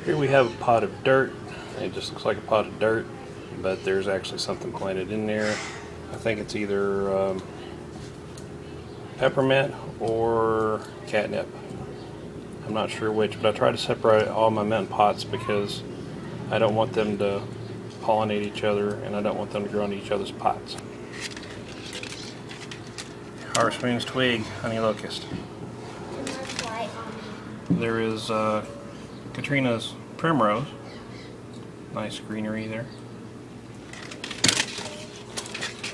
Here we have a pot of dirt. It just looks like a pot of dirt, but there's actually something planted in there. I think it's either peppermint or catnip. I'm not sure which, but I try to separate all my mint pots because I don't want them to pollinate each other and I don't want them to grow into each other's pots. Harvest Moon's twig, honey locust. There is Katrina's primrose. Nice greenery there.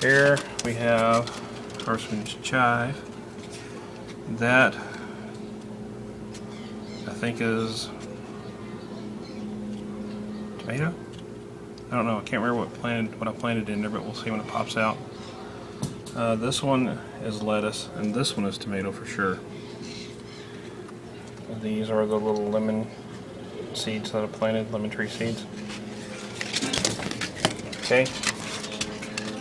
Here we have Harvest Moon's chive. That I think is tomato. I don't know. I can't remember what I planted in there, but we'll see when it pops out. This one is lettuce, and this one is tomato for sure. These are the little lemon seeds that I planted, lemon tree seeds. Okay.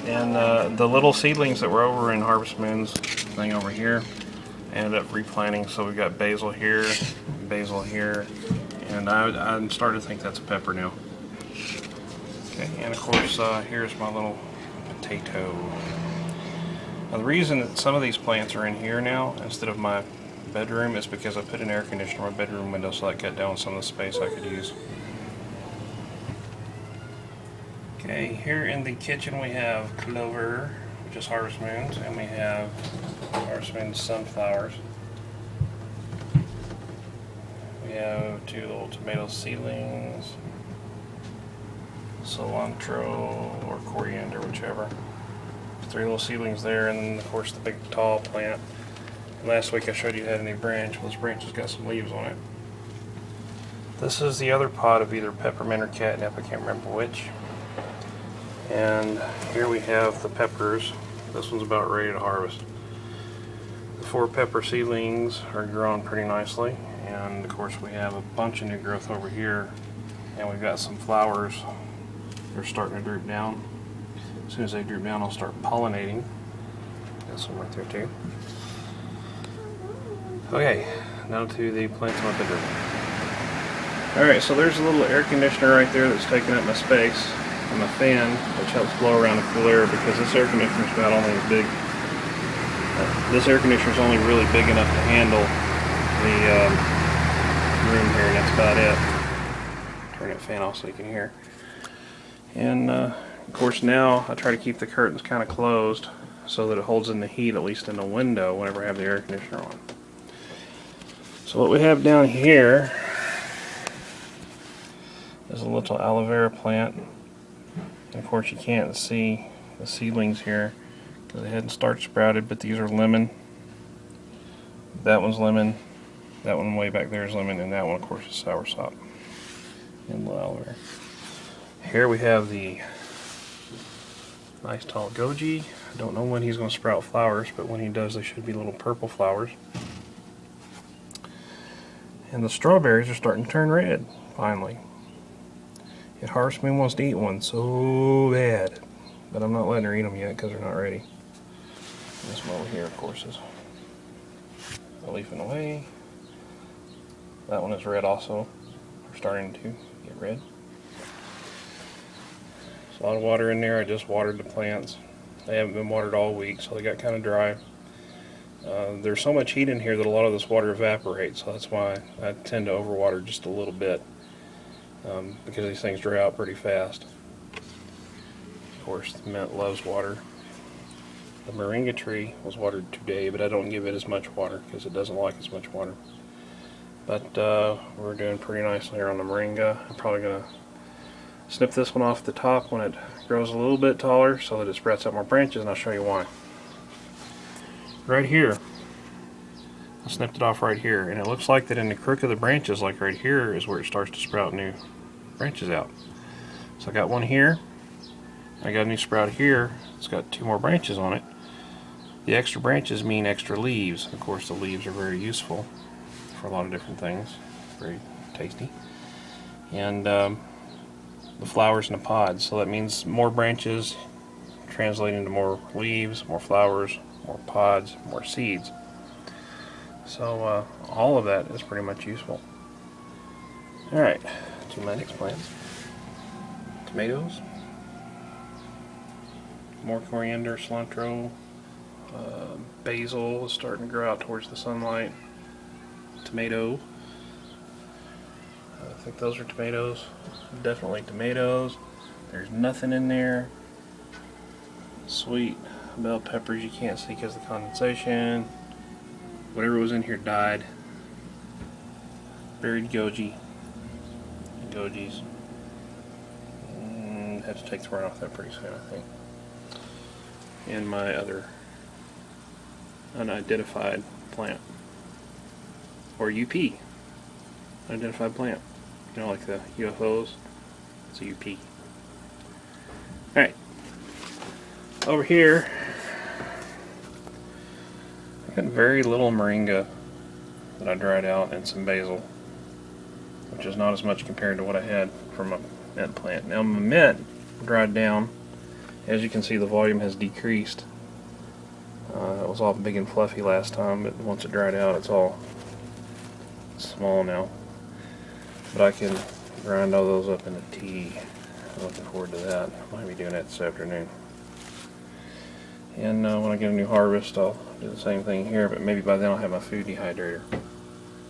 And the little seedlings that were over in Harvest Moon's thing over here, I ended up replanting. So we've got basil here, and I'm starting to think that's a pepper now. Okay, and of course here's my little potato. Now the reason that some of these plants are in here now instead of my bedroom is because I put an air conditioner in my bedroom window, so that cut down some of the space I could use. Okay, here in the kitchen we have clover, which is Harvest Moon's, and we have Harvest Moon's sunflowers. We have 2 little tomato seedlings, cilantro or coriander, whichever. 3 little seedlings there, and then of course the big tall plant. Last week I showed you it had a new branch. Well, this branch has got some leaves on it. This is the other pot of either peppermint or catnip, I can't remember which. And here we have the peppers. This one's about ready to harvest. The 4 pepper seedlings are growing pretty nicely, and of course we have a bunch of new growth over here, and we've got some flowers. They're starting to droop down. As soon as they droop down, I'll start pollinating. Got some right there too. Okay, now to the plants in my bedroom. Alright, so there's a little air conditioner right there that's taking up my space, and my fan, which helps blow around the cool air, because this air conditioner is about only as big. This air conditioner is only really big enough to handle the room here, and that's about it. Turn that fan off so you can hear. And of course now I try to keep the curtains kind of closed so that it holds in the heat, at least in the window, whenever I have the air conditioner on. So what we have down here is a little aloe vera plant. And of course you can't see the seedlings here because they hadn't started sprouted, but these are lemon. That one's lemon. That one way back there is lemon, and that one of course is soursop. And aloe vera. Here we have the nice tall goji. I don't know when he's going to sprout flowers, but when he does they should be little purple flowers. And the strawberries are starting to turn red, finally. Yet Harvest Moon wants to eat one so bad, but I'm not letting her eat them yet because they're not ready. And this one over here, of course, is leafing away. That one is red also. They're starting to get red. There's a lot of water in there. I just watered the plants. They haven't been watered all week, so they got kind of dry. There's so much heat in here that a lot of this water evaporates, so that's why I tend to overwater just a little bit, because these things dry out pretty fast. Of course, the mint loves water. The Moringa tree was watered today, but I don't give it as much water because it doesn't like as much water. But we're doing pretty nicely here on the Moringa. I'm probably going to snip this one off the top when it grows a little bit taller so that it sprouts out more branches, and I'll show you why. Right here, I snipped it off right here, and it looks like that in the crook of the branches, like right here, is where it starts to sprout new branches out. So I got one here, I got a new sprout here. It's got 2 more branches on it. The extra branches mean extra leaves. Of course, the leaves are very useful for a lot of different things. Very tasty. And the flowers in the pods, so that means more branches translating to more leaves, more flowers, more pods, more seeds. So all of that is pretty much useful. Alright, to my next plants. Tomatoes. More coriander, cilantro. Basil is starting to grow out towards the sunlight. Tomato. I think those are tomatoes. Definitely tomatoes. There's nothing in there. Sweet bell peppers you can't see because of the condensation. Whatever was in here died. Buried goji. Gojis. Have to take the run off that pretty soon, I think. And my other unidentified plant. Or UP. Unidentified plant. You know, like the UFOs. It's a UP. Alright. Over here, I got very little moringa that I dried out and some basil, which is not as much compared to what I had from my mint plant. Now my mint dried down. As you can see, the volume has decreased. It was all big and fluffy last time, but once it dried out, it's all small now. But I can grind all those up into tea. I'm looking forward to that. I might be doing that this afternoon. And when I get a new harvest, I'll do the same thing here, but maybe by then I'll have my food dehydrator.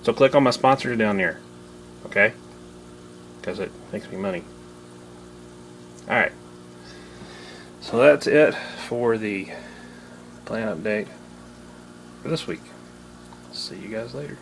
So click on my sponsors down there, okay? Because it makes me money. Alright. So that's it for the plant update for this week. See you guys later.